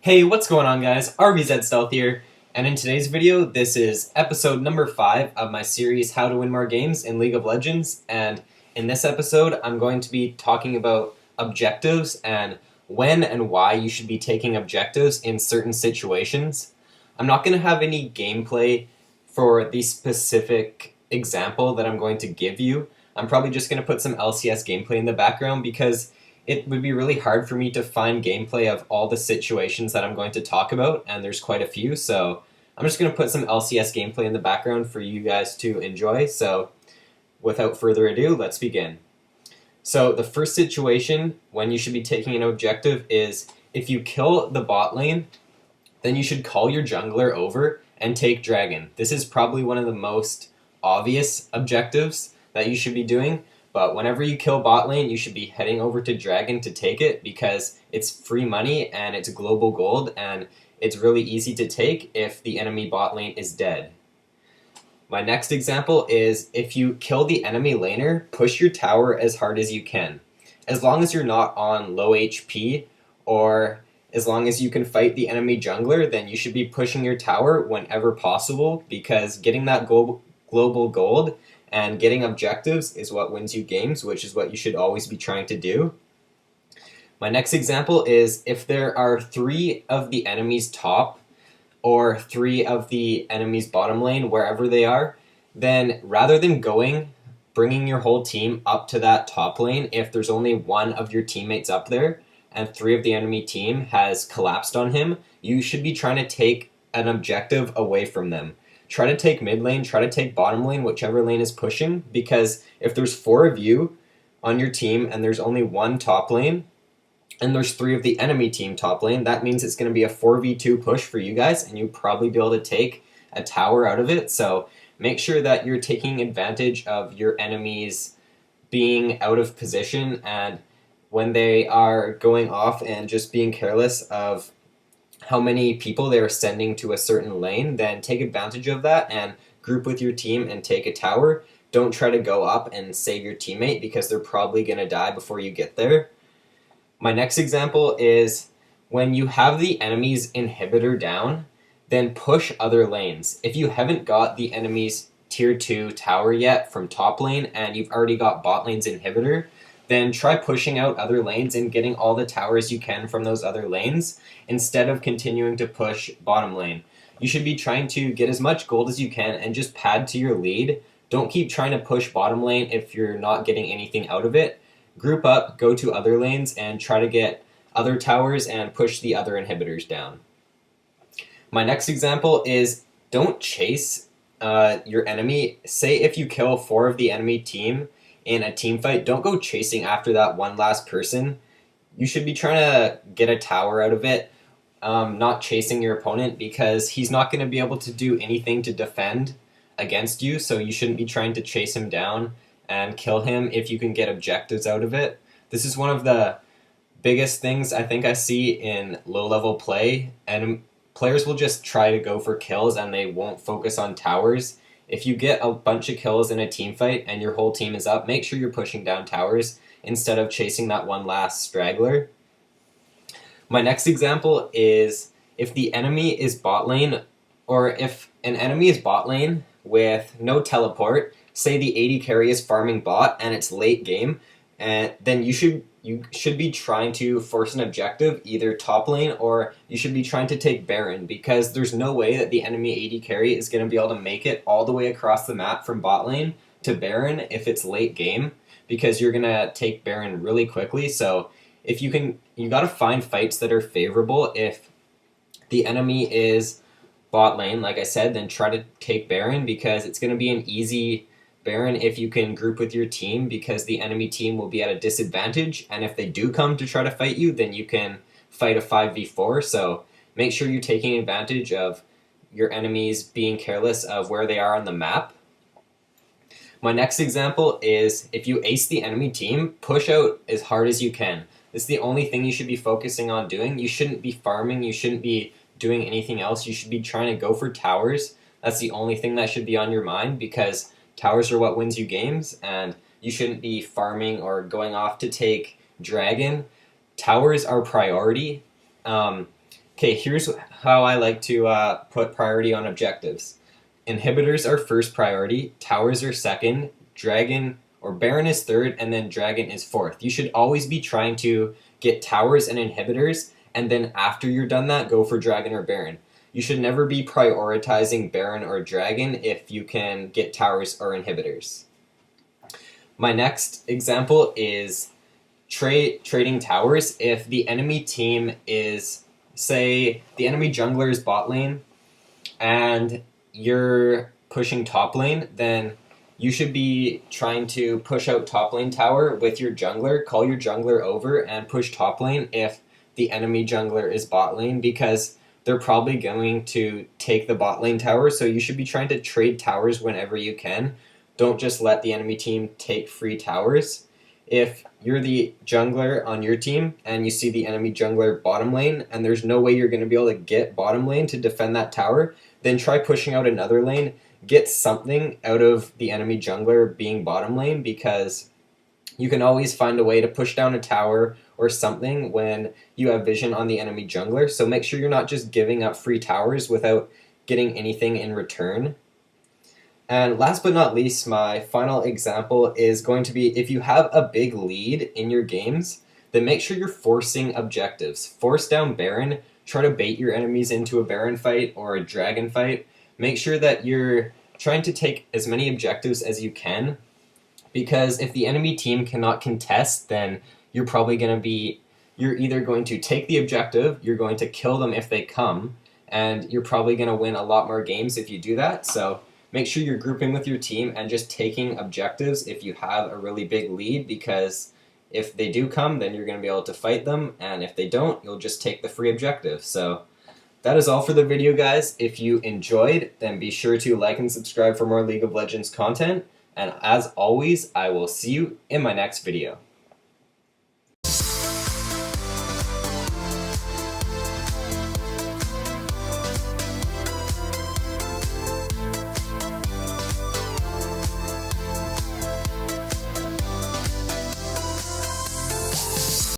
Hey, what's going on guys? RVZ Stealth here, and in today's video, this is episode number 5 of my series How to Win More Games in League of Legends, and in this episode, I'm going to be talking about objectives and when and why you should be taking objectives in certain situations. I'm not going to have any gameplay for the specific example that I'm going to give you. I'm probably just going to put some LCS gameplay in the background because it would be really hard for me to find gameplay of all the situations that I'm going to talk about, and there's quite a few, so I'm just going to put some LCS gameplay in the background for you guys to enjoy. So without further ado, let's begin. So the first situation when you should be taking an objective is if you kill the bot lane, then you should call your jungler over and take Dragon. This is probably one of the most obvious objectives that you should be doing. But whenever you kill bot lane, you should be heading over to Dragon to take it because it's free money and it's global gold and it's really easy to take if the enemy bot lane is dead. My next example is if you kill the enemy laner, push your tower as hard as you can. As long as you're not on low HP or as long as you can fight the enemy jungler, then you should be pushing your tower whenever possible because getting that global gold and getting objectives is what wins you games, which is what you should always be trying to do. My next example is if there are 3 of the enemy's top or 3 of the enemy's bottom lane, wherever they are, then rather than bringing your whole team up to that top lane, if there's only 1 of your teammates up there and 3 of the enemy team has collapsed on him, you should be trying to take an objective away from them. Try to take mid lane, try to take bottom lane, whichever lane is pushing, because if there's 4 of you on your team and there's only 1 top lane, and there's 3 of the enemy team top lane, that means it's going to be a 4v2 push for you guys, and you'll probably be able to take a tower out of it. So make sure that you're taking advantage of your enemies being out of position, and when they are going off and just being careless of how many people they are sending to a certain lane, then take advantage of that and group with your team and take a tower. Don't try to go up and save your teammate because they're probably going to die before you get there. My next example is when you have the enemy's inhibitor down, then push other lanes. If you haven't got the enemy's tier 2 tower yet from top lane and you've already got bot lane's inhibitor, then try pushing out other lanes and getting all the towers you can from those other lanes instead of continuing to push bottom lane. You should be trying to get as much gold as you can and just pad to your lead. Don't keep trying to push bottom lane if you're not getting anything out of it. Group up, go to other lanes, and try to get other towers and push the other inhibitors down. My next example is don't chase your enemy. Say if you kill 4 of the enemy team in a team fight, don't go chasing after that one last person. You should be trying to get a tower out of it, not chasing your opponent because he's not going to be able to do anything to defend against you, so you shouldn't be trying to chase him down and kill him if you can get objectives out of it. This is one of the biggest things I think I see in low-level play, and players will just try to go for kills and they won't focus on towers. If you get a bunch of kills in a team fight and your whole team is up, make sure you're pushing down towers instead of chasing that one last straggler. My next example is if the enemy is bot lane, or if an enemy is bot lane with no teleport, say the AD carry is farming bot and it's late game, and then you should be trying to force an objective, either top lane or you should be trying to take Baron, because there's no way that the enemy AD carry is going to be able to make it all the way across the map from bot lane to Baron if it's late game, because you're going to take Baron really quickly. So if you got to find fights that are favorable. If the enemy is bot lane, like I said, then try to take Baron because it's going to be an easy Baron if you can group with your team, because the enemy team will be at a disadvantage, and if they do come to try to fight you, then you can fight a 5v4. So make sure you're taking advantage of your enemies being careless of where they are on the map. My next example is if you ace the enemy team, push out as hard as you can. This is the only thing you should be focusing on doing. You shouldn't be farming, you shouldn't be doing anything else. You should be trying to go for towers. That's the only thing that should be on your mind, because towers are what wins you games, and you shouldn't be farming or going off to take Dragon. Towers are priority. Okay, here's how I like to put priority on objectives. Inhibitors are first priority, towers are second, dragon or baron is third, and then dragon is fourth. You should always be trying to get towers and inhibitors, and then after you're done that, go for dragon or baron. You should never be prioritizing baron or dragon if you can get towers or inhibitors. My next example is trading towers. If the enemy team is, say, the enemy jungler is bot lane, and you're pushing top lane, then you should be trying to push out top lane tower with your jungler, call your jungler over, and push top lane if the enemy jungler is bot lane, because they're probably going to take the bot lane tower, so you should be trying to trade towers whenever you can. Don't just let the enemy team take free towers. If you're the jungler on your team and you see the enemy jungler bottom lane and there's no way you're going to be able to get bottom lane to defend that tower, then try pushing out another lane. Get something out of the enemy jungler being bottom lane, because you can always find a way to push down a tower or something when you have vision on the enemy jungler. So make sure you're not just giving up free towers without getting anything in return. And last but not least, my final example is going to be, if you have a big lead in your games, then make sure you're forcing objectives. Force down Baron, try to bait your enemies into a Baron fight or a Dragon fight. Make sure that you're trying to take as many objectives as you can, because if the enemy team cannot contest, then you're probably going to be, you're either going to take the objective, you're going to kill them if they come, and you're probably going to win a lot more games if you do that. So make sure you're grouping with your team and just taking objectives if you have a really big lead, because if they do come, then you're going to be able to fight them, and if they don't, you'll just take the free objective. So that is all for the video, guys. If you enjoyed, then be sure to like and subscribe for more League of Legends content, and as always, I will see you in my next video.